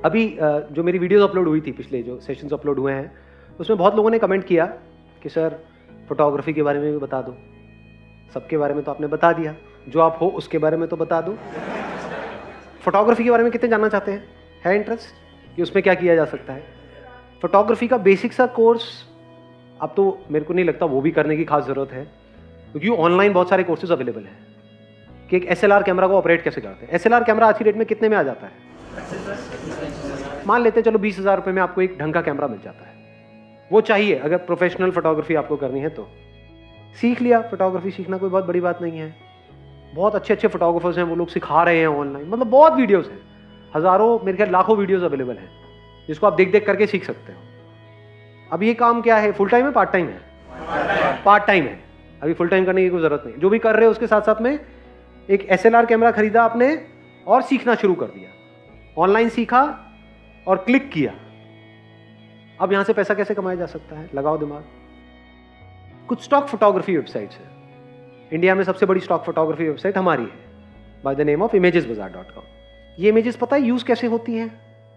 अभी जो मेरी वीडियोस अपलोड हुई थी, पिछले जो सेशंस अपलोड हुए हैं, उसमें बहुत लोगों ने कमेंट किया कि सर फोटोग्राफी के बारे में भी बता दो। सबके बारे में तो आपने बता दिया, जो आप हो उसके बारे में तो बता दो। फोटोग्राफी के बारे में कितने जानना चाहते हैं? है इंटरेस्ट कि उसमें क्या किया जा सकता है? फोटोग्राफी का बेसिक सा कोर्स अब तो मेरे को नहीं लगता वो भी करने की खास ज़रूरत है, क्योंकि ऑनलाइन बहुत सारे कोर्सेज अवेलेबल हैं कि एक SLR कैमरा को ऑपरेट कैसे करते हैं। SLR कैमरा आज की डेट में कितने में आ जाता है? मान लेते हैं चलो 20,000 रुपये में आपको एक ढंग का कैमरा मिल जाता है। वो चाहिए अगर प्रोफेशनल फोटोग्राफी आपको करनी है तो। सीख लिया, फोटोग्राफी सीखना कोई बहुत बड़ी बात नहीं है। बहुत अच्छे अच्छे फोटोग्राफर्स हैं, वो लोग सिखा रहे हैं ऑनलाइन, मतलब बहुत वीडियोस हैं, हज़ारों, मेरे ख्याल लाखों वीडियोस अवेलेबल हैं जिसको आप देख देख करके सीख सकते हो। अब ये काम क्या है, फुल टाइम है पार्ट टाइम है? पार्ट टाइम है। अभी फुल टाइम करने की कोई ज़रूरत नहीं। जो भी कर रहे हो उसके साथ साथ में एक SLR कैमरा खरीदा आपने और सीखना शुरू कर दिया, ऑनलाइन सीखा और क्लिक किया। अब यहां से पैसा कैसे कमाया जा सकता है? लगाओ दिमाग। कुछ स्टॉक फोटोग्राफी वेबसाइट्स है। इंडिया में सबसे बड़ी स्टॉक फोटोग्राफी वेबसाइट हमारी है, by the name of imagesbazaar.com। ये इमेजेस पता है यूज कैसे होती हैं?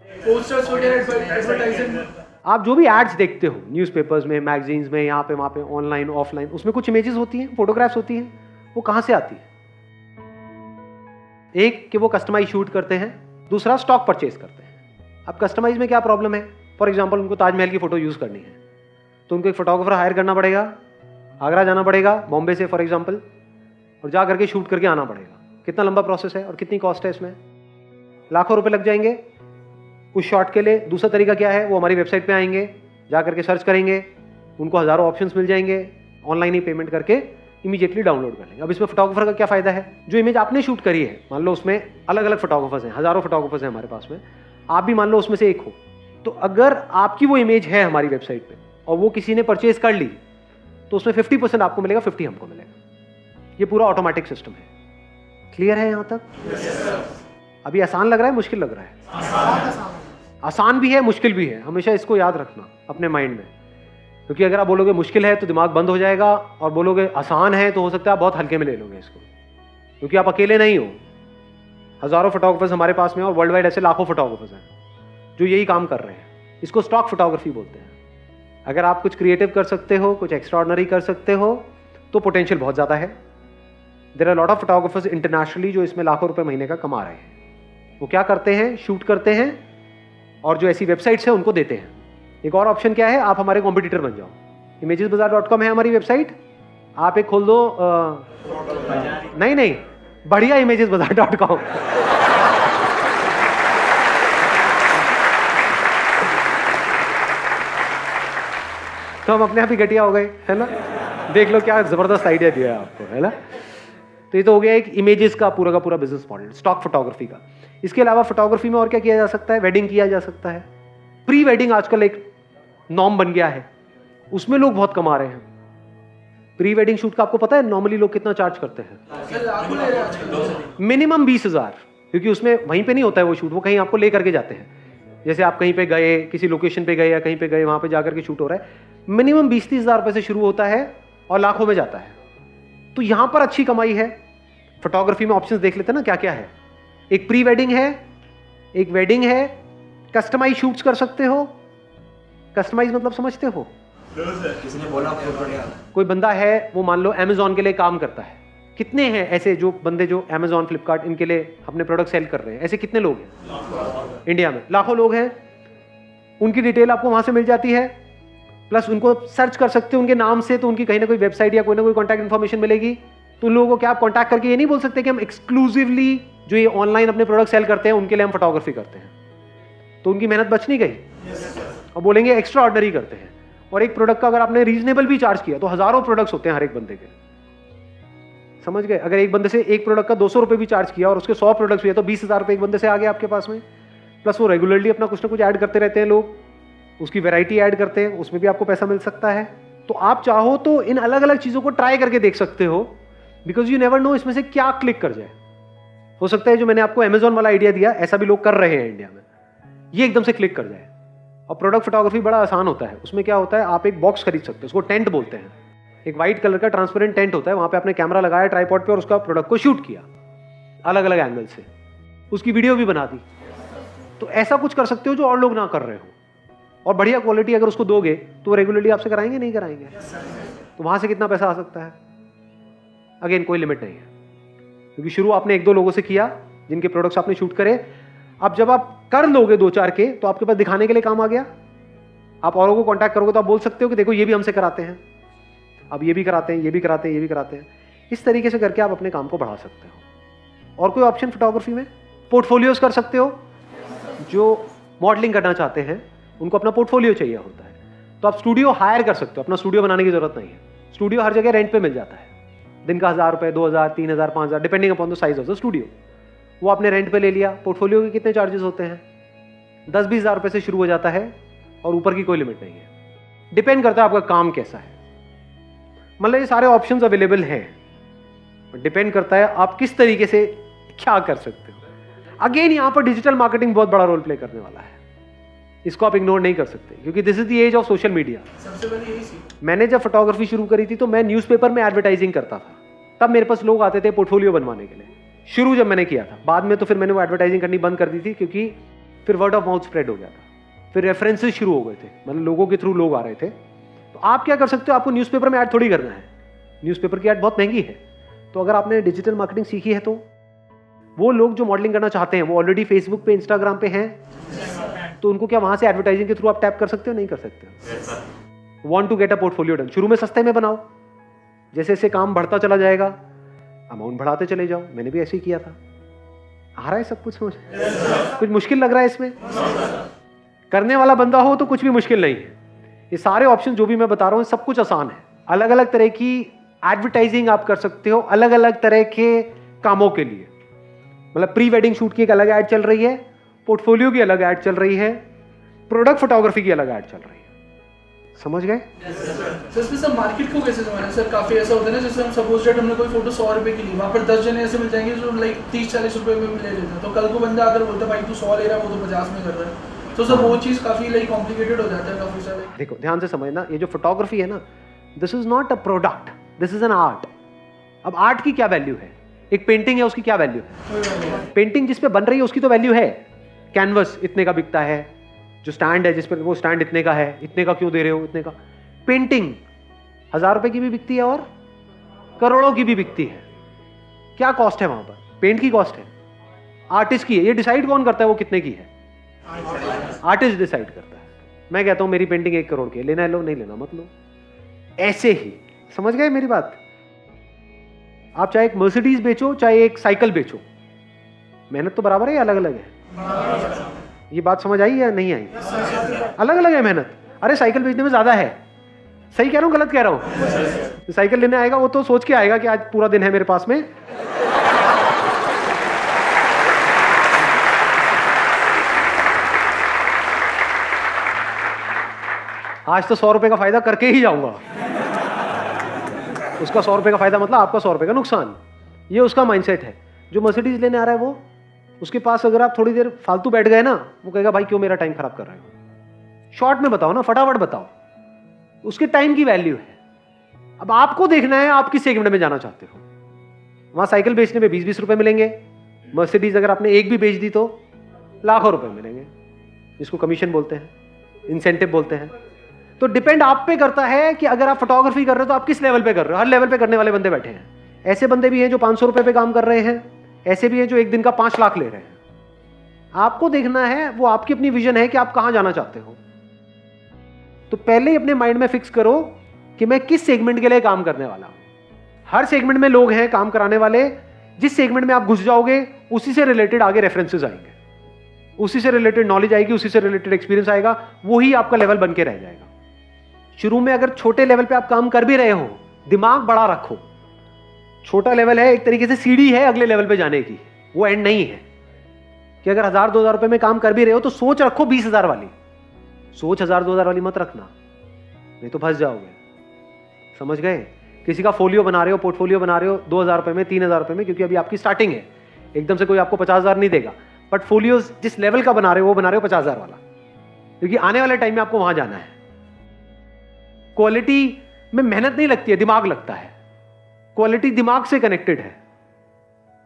पोस्टर्स वगैरह, एडवर्टाइजिंग। आप जो भी एड्स देखते हो न्यूज़पेपर्स में, मैगजीन्स में, यहाँ पे वहाँ पे, ऑनलाइन ऑफलाइन, उसमें कुछ इमेजेस होती हैं, फोटोग्राफ्स होती हैं। वो कहाँ से आती है? एक कि वो कस्टमाइज शूट करते हैं, दूसरा स्टॉक परचेज करते हैं। अब कस्टमाइज में क्या प्रॉब्लम है? फॉर एग्जाम्पल उनको ताजमहल की फोटो यूज़ करनी है तो उनको एक फोटोग्राफर हायर करना पड़ेगा, आगरा जाना पड़ेगा बॉम्बे से फॉर एग्जाम्पल, और जा करके शूट करके आना पड़ेगा। कितना लंबा प्रोसेस है और कितनी कॉस्ट है इसमें? लाखों रुपए लग जाएंगे उस शॉट के लिए। दूसरा तरीका क्या है? वो हमारी वेबसाइट पे आएंगे, जा करके सर्च करेंगे, उनको हज़ारों ऑप्शंस मिल जाएंगे, ऑनलाइन ही पेमेंट करके इमीडिएटली डाउनलोड कर लेंगे। अब इसमें फोटोग्राफर का क्या फ़ायदा है? जो इमेज आपने शूट करी है, मान लो उसमें अलग अलग फोटोग्राफर्स हैं, हज़ारों फोटोग्राफर्स हैं हमारे पास में, आप भी मान लो उसमें से एक हो, तो अगर आपकी वो इमेज है हमारी वेबसाइट पे और वो किसी ने परचेज कर ली तो उसमें 50% आपको मिलेगा, 50 हमको मिलेगा। ये पूरा ऑटोमेटिक सिस्टम है। क्लियर है यहाँ तक? अभी आसान लग रहा है, मुश्किल लग रहा है? आसान भी है, मुश्किल भी है। हमेशा इसको याद रखना अपने माइंड में, क्योंकि अगर आप बोलोगे मुश्किल है तो दिमाग बंद हो जाएगा, और बोलोगे आसान है तो हो सकता है आप बहुत हल्के में ले लोगे इसको, क्योंकि आप अकेले नहीं हो। हज़ारों फोटोग्राफर्स हमारे पास में और वर्ल्ड वाइड ऐसे लाखों फोटोग्राफर्स हैं जो यही काम कर रहे हैं। इसको स्टॉक फोटोग्राफी बोलते हैं। अगर आप कुछ क्रिएटिव कर सकते हो, कुछ एक्स्ट्राऑर्डिनरी कर सकते हो तो पोटेंशियल बहुत ज़्यादा है। There are lot of photographers internationally जो इसमें लाखों रुपए महीने का कमा रहे हैं। वो क्या करते हैं? शूट करते हैं और जो ऐसी वेबसाइट्स हैं उनको देते हैं। एक और ऑप्शन क्या है? आप हमारे कॉम्पिटिटर बन जाओ। imagesbazaar.com है हमारी वेबसाइट, आप एक खोल दो नहीं, बढ़िया imagesbazaar.com। तो हम अपने आप ही घटिया हो गए, है ना? देख लो क्या जबरदस्त आइडिया दिया है आपको, है ना? तो ये तो हो गया एक इमेजेस का पूरा बिजनेस मॉडल, स्टॉक फोटोग्राफी का। इसके अलावा फोटोग्राफी में और क्या किया जा सकता है? वेडिंग किया जा सकता है। प्री वेडिंग आजकल एक नॉर्म बन गया है, उसमें लोग बहुत कमा रहे हैं। प्री वेडिंग शूट का आपको पता है नॉर्मली लोग कितना चार्ज करते हैं? मिनिमम 20,000, क्योंकि उसमें वहीं पे नहीं होता है वो शूट, वो कहीं आपको ले करके जाते हैं। जैसे आप कहीं पे गए, किसी लोकेशन पे गए या कहीं पे गए, वहां पे जाकर के शूट हो रहा है। मिनिमम 20-30 हज़ार रुपए से शुरू होता है और लाखों में जाता है। तो यहां पर अच्छी कमाई है। फोटोग्राफी में ऑप्शंस देख लेते हैं ना क्या क्या है। एक प्री वेडिंग है, एक वेडिंग है, कस्टमाइज शूट्स कर सकते हो। कस्टमाइज मतलब समझते हो? किसी ने बोला कोई बंदा है, वो मान लो अमेजॉन के लिए काम करता है। कितने हैं ऐसे जो बंदे जो अमेजॉन, फ्लिपकार्ट, इनके लिए अपने प्रोडक्ट सेल कर रहे हैं? ऐसे कितने लोग हैं इंडिया में? लाखों लोग हैं। उनकी डिटेल आपको वहां से मिल जाती है, प्लस उनको सर्च कर सकते हो उनके नाम से, तो उनकी कहीं ना कोई वेबसाइट या कोई ना कोई कॉन्टैक्ट इन्फॉर्मेशन मिलेगी। तो उन लोगों को क्या आप कॉन्टैक्ट करके ये नहीं बोल सकते कि हम एक्सक्लूसिवली जो ये ऑनलाइन अपने प्रोडक्ट सेल करते हैं उनके लिए हम फोटोग्राफी करते हैं? तो उनकी मेहनत बच नहीं गई। और बोलेंगे एक्स्ट्रा ऑर्डिनरी करते हैं। और एक प्रोडक्ट का अगर आपने रीजनेबल भी चार्ज किया तो हज़ारों प्रोडक्ट्स होते हैं हर एक बंदे के, समझ गए? अगर एक बंदे से एक प्रोडक्ट का 200 रुपये भी चार्ज किया और उसके 100 प्रोडक्ट्स भी है तो 20,000 रुपये एक बंदे से आ गए आपके पास में। प्लस वो रेगुलरली अपना कुछ ना कुछ ऐड करते रहते हैं लोग, उसकी वैरायटी ऐड करते हैं, उसमें भी आपको पैसा मिल सकता है। तो आप चाहो तो इन अलग अलग चीज़ों को ट्राई करके देख सकते हो, बिकॉज यू नेवर नो इसमें से क्या क्लिक कर जाए। हो सकता है जो मैंने आपको अमेजॉन वाला आइडिया दिया, ऐसा भी लोग कर रहे हैं इंडिया में, ये एकदम से क्लिक कर जाए। और प्रोडक्ट फोटोग्राफी बड़ा आसान होता है। उसमें क्या होता है, आप एक बॉक्स खरीद सकते हो, उसको टेंट बोलते हैं। एक व्हाइट कलर का ट्रांसपेरेंट टेंट होता है, वहां पे आपने कैमरा लगाया ट्राइपॉड पे और उसका प्रोडक्ट को शूट किया अलग अलग एंगल से, उसकी वीडियो भी बना दी, तो ऐसा कुछ कर सकते हो जो और लोग ना कर रहे हो, और बढ़िया क्वालिटी अगर उसको दोगे तो वो रेगुलरली आपसे कराएंगे नहीं कराएंगे? तो वहां से कितना पैसा आ सकता है? अगेन कोई लिमिट नहीं है, क्योंकि शुरू आपने 1-2 लोगों से किया जिनके प्रोडक्ट्स आपने शूट करे। अब जब आप कर लोगे 2-4 के, तो आपके पास दिखाने के लिए काम आ गया। आप औरों को कांटेक्ट करोगे तो आप बोल सकते हो कि देखो ये भी हमसे कराते हैं, अब ये भी कराते हैं, ये भी कराते हैं, ये भी कराते हैं। इस तरीके से करके आप अपने काम को बढ़ा सकते हो। और कोई ऑप्शन फोटोग्राफी में? पोर्टफोलियोज कर सकते हो। जो मॉडलिंग करना चाहते हैं उनको अपना पोर्टफोलियो चाहिए होता है, तो आप स्टूडियो हायर कर सकते हो। अपना स्टूडियो बनाने की जरूरत नहीं है। स्टूडियो हर जगह रेंट पे मिल जाता है, दिन का 1000 रुपये, 2000, 3000, 5000, depending upon the size of the studio. वो आपने रेंट पे ले लिया। पोर्टफोलियो के कितने चार्जेस होते हैं? 10-20 हज़ार रुपये से शुरू हो जाता है, और ऊपर की कोई लिमिट नहीं है। डिपेंड करता है आपका काम कैसा है। मतलब ये सारे ऑप्शंस अवेलेबल हैं, डिपेंड करता है आप किस तरीके से क्या कर सकते हो। अगेन यहाँ पर डिजिटल मार्केटिंग बहुत बड़ा रोल प्ले करने वाला है, इसको आप इग्नोर नहीं कर सकते, क्योंकि this is the age of social media. सबसे पहले यही सीख। मैंने जब फोटोग्राफी शुरू करी थी तो मैं न्यूज़पेपर में एडवर्टाइजिंग करता था। तब मेरे पास लोग आते थे पोर्टफोलियो बनवाने के लिए, शुरू जब मैंने किया था। बाद में तो फिर मैंने वो एडवर्टाइजिंग करनी बंद कर दी थी, क्योंकि फिर वर्ड ऑफ माउथ स्प्रेड हो गया था, फिर रेफरेंसेस शुरू हो गए थे, मतलब लोगों के थ्रू लोग आ रहे थे। तो आप क्या कर सकते हो? आपको न्यूज़पेपर में ऐड थोड़ी करना है, न्यूज़पेपर की ऐड बहुत महंगी है। तो अगर आपने डिजिटल मार्केटिंग सीखी है, तो वो लोग जो मॉडलिंग करना चाहते हैं वो ऑलरेडी फेसबुक पे, इंस्टाग्राम पे हैं, तो उनको क्या वहां से एडवर्टाइजिंग के थ्रू आप टैप कर सकते हो? नहीं कर सकते। Want to get a portfolio done, शुरू में सस्ते में बनाओ, जैसे जैसे काम बढ़ता चला जाएगा अमाउंट बढ़ाते चले जाओ। मैंने भी ऐसे ही किया था। आ रहा है सब कुछ समझ? कुछ मुश्किल लग रहा है इसमें? करने वाला बंदा हो तो कुछ भी मुश्किल नहीं है। ये सारे ऑप्शन जो भी मैं बता रहा हूँ सब कुछ आसान है। अलग अलग तरह की एडवर्टाइजिंग आप कर सकते हो अलग अलग तरह के कामों के लिए। मतलब प्री वेडिंग शूट की एक अलग ऐड चल रही है, पोर्टफोलियो की अलग ऐड चल रही है, प्रोडक्ट फोटोग्राफी की अलग ऐड चल रही है। समझ गए? सर इसमें सब मार्केट को कैसे समझना? सर काफी ऐसा होता है ना, जैसे हम सपोज दैट हमने कोई फोटो 100 रुपए की ली, वहाँ पर 10 जने ऐसे मिल जाएंगे जो लाइक 30-40 रुपए में ले लेते हैं। तो कल को बंदा अगर बोलता है भाई तू 100 ले रहा है, वो तो 50 में कर रहा है, तो सर वो चीज काफी लाइक कॉम्प्लिकेटेड हो जाता है काफी सारे। देखो ध्यान से समझना, ये जो फोटोग्राफी है ना, this is not a product, this is an art. अब आर्ट की क्या वैल्यू है? एक पेंटिंग है, उसकी क्या वैल्यू है? पेंटिंग जिस पे बन रही है उसकी तो वैल्यू है। कैनवस इतने का बिकता है, जो स्टैंड है जिस पर, वो स्टैंड इतने का है, इतने का क्यों दे रहे हो, इतने का। पेंटिंग 1000 रुपए की भी बिकती है और करोड़ों की भी बिकती है। क्या कॉस्ट है वहां पर? पेंट की कॉस्ट है, आर्टिस्ट की है। ये डिसाइड कौन करता है वो कितने की है? आर्टिस्ट डिसाइड करता है। मैं कहता हूं मेरी पेंटिंग 1 करोड़ की है, लेना है लो, नहीं लेना मत लो। ऐसे ही समझ गए मेरी बात? आप चाहे एक मर्सिडीज बेचो चाहे एक साइकिल बेचो, मेहनत तो बराबर है या अलग अलग है? ये बात समझ आई या नहीं आई? अलग अलग है मेहनत। अरे साइकिल बेचने में ज्यादा है। सही कह रहा हूं गलत कह रहा हूं? साइकिल लेने आएगा वो तो सोच के आएगा कि आज पूरा दिन है मेरे पास में, आज तो 100 रुपए का फायदा करके ही जाऊंगा। उसका 100 रुपए का फायदा मतलब आपका 100 रुपए का नुकसान। ये उसका माइंडसेट है। जो मर्सिडीज लेने आ रहा है वो, उसके पास अगर आप थोड़ी देर फालतू बैठ गए ना, वो कहेगा भाई क्यों मेरा टाइम खराब कर रहे हो। शॉर्ट में बताओ ना, फटाफट बताओ। उसके टाइम की वैल्यू है। अब आपको देखना है आप किस सेगमेंट में जाना चाहते हो। वहां साइकिल बेचने में 20-20 रुपए मिलेंगे, मर्सिडीज अगर आपने एक भी बेच दी तो लाखों रुपए मिलेंगे, जिसको कमीशन बोलते हैं, इंसेंटिव बोलते हैं। तो डिपेंड आप पे करता है कि अगर आप फोटोग्राफी कर रहे हो तो आप किस लेवल पे कर रहे हो। हर लेवल पे करने वाले बंदे बैठे हैं। ऐसे बंदे भी हैं जो 500 रुपए पे काम कर रहे हैं, ऐसे भी हैं जो एक दिन का 5 लाख ले रहे हैं। आपको देखना है, वो आपकी अपनी विजन है कि आप कहां जाना चाहते हो। तो पहले ही अपने माइंड में फिक्स करो कि मैं किस सेगमेंट के लिए काम करने वाला हूं। हर सेगमेंट में लोग हैं काम कराने वाले। जिस सेगमेंट में आप घुस जाओगे उसी से रिलेटेड आगे रेफरेंसेस आएंगे, उसी से रिलेटेड नॉलेज आएगी, उसी से रिलेटेड एक्सपीरियंस आएगा, वही आपका लेवल बन के रह जाएगा। शुरू में अगर छोटे लेवल पे आप काम कर भी रहे हो, दिमाग बड़ा रखो। छोटा लेवल है, एक तरीके से सीढ़ी है अगले लेवल पे जाने की, वो एंड नहीं है। कि अगर 1000-2000 रुपए में काम कर भी रहे हो तो सोच रखो 20,000 वाली। सोच 1000-2000 वाली मत रखना, नहीं तो फंस जाओगे। समझ गए? किसी का फोलियो बना रहे हो, पोर्टफोलियो बना रहे हो 2000 रुपए में, 3000 रुपए में, क्योंकि अभी आपकी स्टार्टिंग है। एकदम से कोई आपको 50,000 नहीं देगा। बट फोलियो जिस लेवल का बना रहे हो वो बना रहे हो 50,000 वाला, क्योंकि आने वाले टाइम में आपको वहां जाना है। क्वालिटी में मेहनत नहीं लगती है, दिमाग लगता है। क्वालिटी दिमाग से कनेक्टेड है।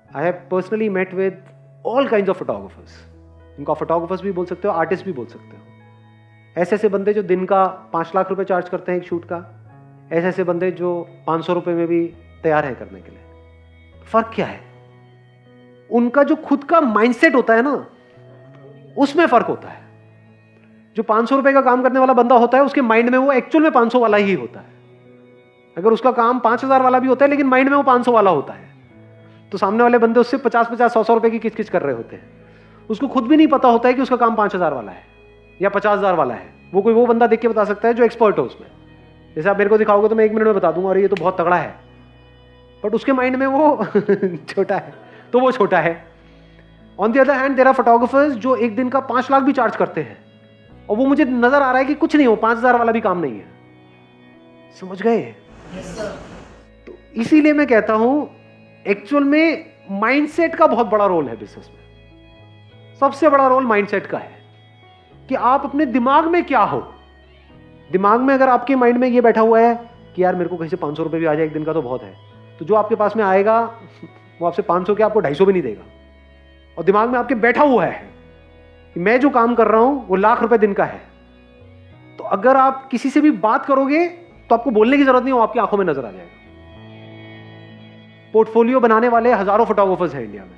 I have personally met with all kinds of photographers इनको फोटोग्राफर्स भी बोल सकते हो, आर्टिस्ट भी बोल सकते हो। ऐसे ऐसे बंदे जो दिन का 5 लाख रुपए चार्ज करते हैं एक शूट का, ऐसे ऐसे बंदे जो 500 रुपए में भी तैयार है करने के लिए। फर्क क्या है? उनका जो खुद का माइंडसेट होता है ना, उसमें फर्क होता है। जो 500 रुपए का काम करने वाला बंदा होता है, उसके माइंड में वो एक्चुअल में 500 वाला ही होता है। अगर उसका काम 5000 वाला भी होता है, लेकिन माइंड में वो 500 वाला होता है, तो सामने वाले बंदे उससे 50-50, 100-100 रुपए की किच-किच कर रहे होते हैं। उसको खुद भी नहीं पता होता है कि उसका काम 5000 वाला है या 50000 वाला है। वो बंदा देख के बता सकता है जो एक्सपर्ट हो उसमें। जैसे आप मेरे को दिखाओगे तो मैं 1 मिनट में बता दूंगा, अरे ये तो बहुत तगड़ा है, बट उसके माइंड में वो छोटा है, तो वो छोटा है। On the other hand there are photographers जो एक दिन का 5 लाख भी चार्ज करते हैं, और वो मुझे नजर आ रहा है कि कुछ नहीं हो, 5000 वाला भी काम नहीं है। समझ गए? तो इसीलिए मैं कहता हूं एक्चुअल में माइंडसेट का बहुत बड़ा रोल है बिजनेस में। सबसे बड़ा रोल माइंडसेट का है कि आप अपने दिमाग में क्या हो। दिमाग में अगर आपके माइंड में ये बैठा हुआ है कि यार मेरे को कहीं से 500 रुपए भी आ जाए एक दिन का तो बहुत है, तो जो आपके पास में आएगा वो आपसे 500 के आपको 250 भी नहीं देगा। और दिमाग में आपके बैठा हुआ है कि मैं जो काम कर रहा हूं वो लाख रुपए दिन का है, तो अगर आप किसी से भी बात करोगे तो आपको बोलने की जरूरत नहीं, वो आपकी आंखों में नजर आ जाएगा। पोर्टफोलियो बनाने वाले हजारों फोटोग्राफर्स हैं इंडिया में।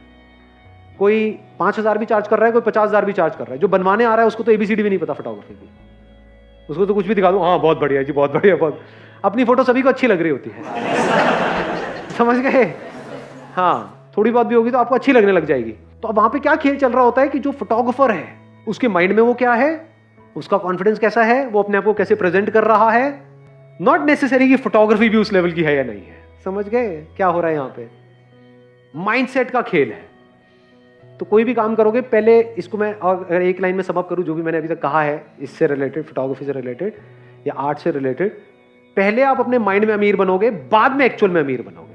कोई 5000 भी चार्ज कर रहा है, कोई 50000 भी चार्ज कर रहा है। जो बनवाने आ रहा है उसको तो एबीसीडी भी नहीं पता फोटोग्राफी की, उसको तो कुछ भी दिखा दो, हाँ बहुत बढ़िया जी, बहुत बढ़िया, बहुत। अपनी फोटो सभी को अच्छी लग रही होती है। समझ गए? हाँ, थोड़ी बात भी होगी तो आपको अच्छी लगने लग जाएगी। तो अब वहां पे क्या खेल चल रहा होता है कि जो फोटोग्राफर है उसके माइंड में वो क्या है, उसका कॉन्फिडेंस कैसा है, वो अपने आप को कैसे प्रेजेंट कर रहा है। नॉट नेसेसरी कि फोटोग्राफी भी उस लेवल की है या नहीं है। समझ गए क्या हो रहा है? यहां पे माइंडसेट का खेल है। तो कोई भी काम करोगे, पहले इसको मैं अगर एक लाइन में समअप करूं जो भी मैंने अभी तक कहा है इससे रिलेटेड, फोटोग्राफी से रिलेटेड या आर्ट से रिलेटेड, पहले आप अपने माइंड में अमीर बनोगे, बाद में एक्चुअल में अमीर बनोगे।